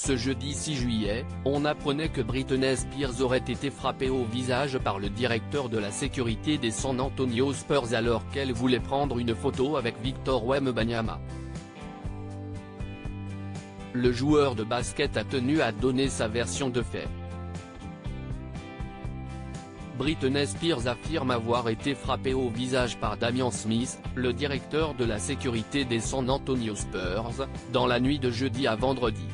Ce jeudi 6 juillet, on apprenait que Britney Spears aurait été frappée au visage par le directeur de la sécurité des San Antonio Spurs alors qu'elle voulait prendre une photo avec Victor Wembanyama. Le joueur de basket a tenu à donner sa version de fait. Britney Spears affirme avoir été frappée au visage par Damian Smith, le directeur de la sécurité des San Antonio Spurs, dans la nuit de jeudi à vendredi.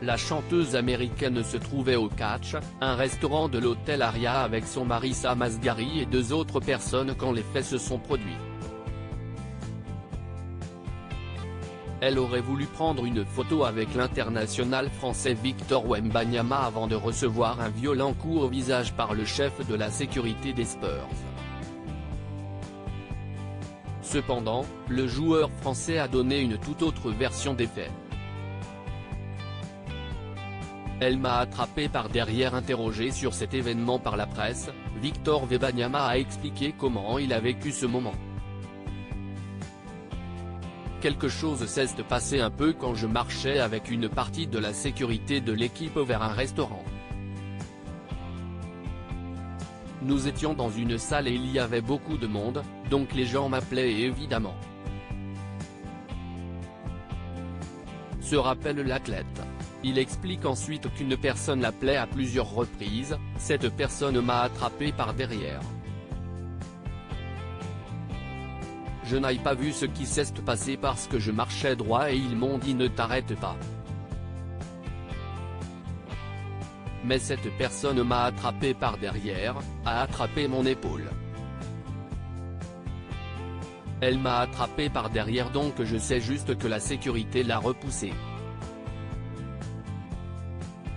La chanteuse américaine se trouvait au Catch, un restaurant de l'hôtel Aria avec son mari Sam Asghari et 2 autres personnes quand les faits se sont produits. Elle aurait voulu prendre une photo avec l'international français Victor Wembanyama avant de recevoir un violent coup au visage par le chef de la sécurité des Spurs. Cependant, le joueur français a donné une toute autre version des faits. Elle m'a attrapé par derrière. Interrogé sur cet événement par la presse, Victor Wembanyama a expliqué comment il a vécu ce moment. Quelque chose s'est passé un peu quand je marchais avec une partie de la sécurité de l'équipe vers un restaurant. Nous étions dans une salle et il y avait beaucoup de monde, donc les gens m'appelaient évidemment. Se rappelle l'athlète. Il explique ensuite qu'une personne l'appelait à plusieurs reprises, cette personne m'a attrapé par derrière. Je n'ai pas vu ce qui s'est passé parce que je marchais droit et ils m'ont dit ne t'arrête pas. Mais cette personne m'a attrapé par derrière, a attrapé mon épaule. Elle m'a attrapé par derrière donc je sais juste que la sécurité l'a repoussé.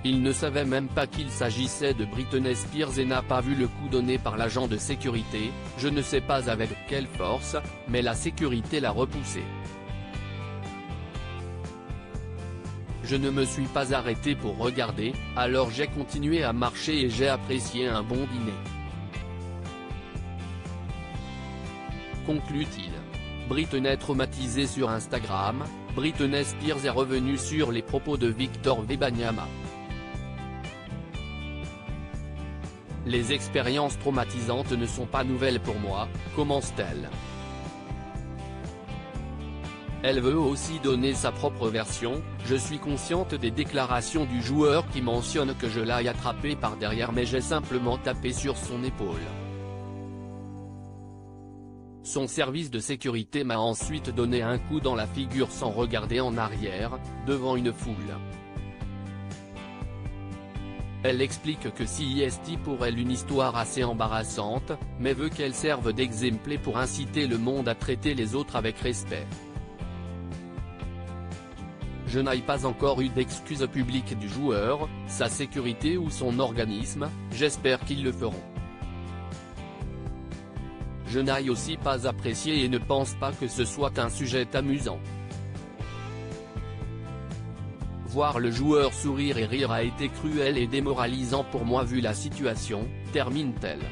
Il ne savait même pas qu'il s'agissait de Britney Spears et n'a pas vu le coup donné par l'agent de sécurité, je ne sais pas avec quelle force, mais la sécurité l'a repoussé. Je ne me suis pas arrêté pour regarder, alors j'ai continué à marcher et j'ai apprécié un bon dîner. Conclut-il. Britney traumatisée sur Instagram, Britney Spears est revenue sur les propos de Victor Wembanyama. Les expériences traumatisantes ne sont pas nouvelles pour moi, commence-t-elle. Elle veut aussi donner sa propre version, je suis consciente des déclarations du joueur qui mentionne que je l'ai attrapé par derrière mais j'ai simplement tapé sur son épaule. Son service de sécurité m'a ensuite donné un coup dans la figure sans regarder en arrière, devant une foule. Elle explique que c'est pour elle une histoire assez embarrassante, mais veut qu'elle serve d'exemple pour inciter le monde à traiter les autres avec respect. Je n'ai pas encore eu d'excuses publiques du joueur, sa sécurité ou son organisme, j'espère qu'ils le feront. Je n'ai aussi pas apprécié et ne pense pas que ce soit un sujet amusant. Voir le joueur sourire et rire a été cruel et démoralisant pour moi vu la situation, termine-t-elle.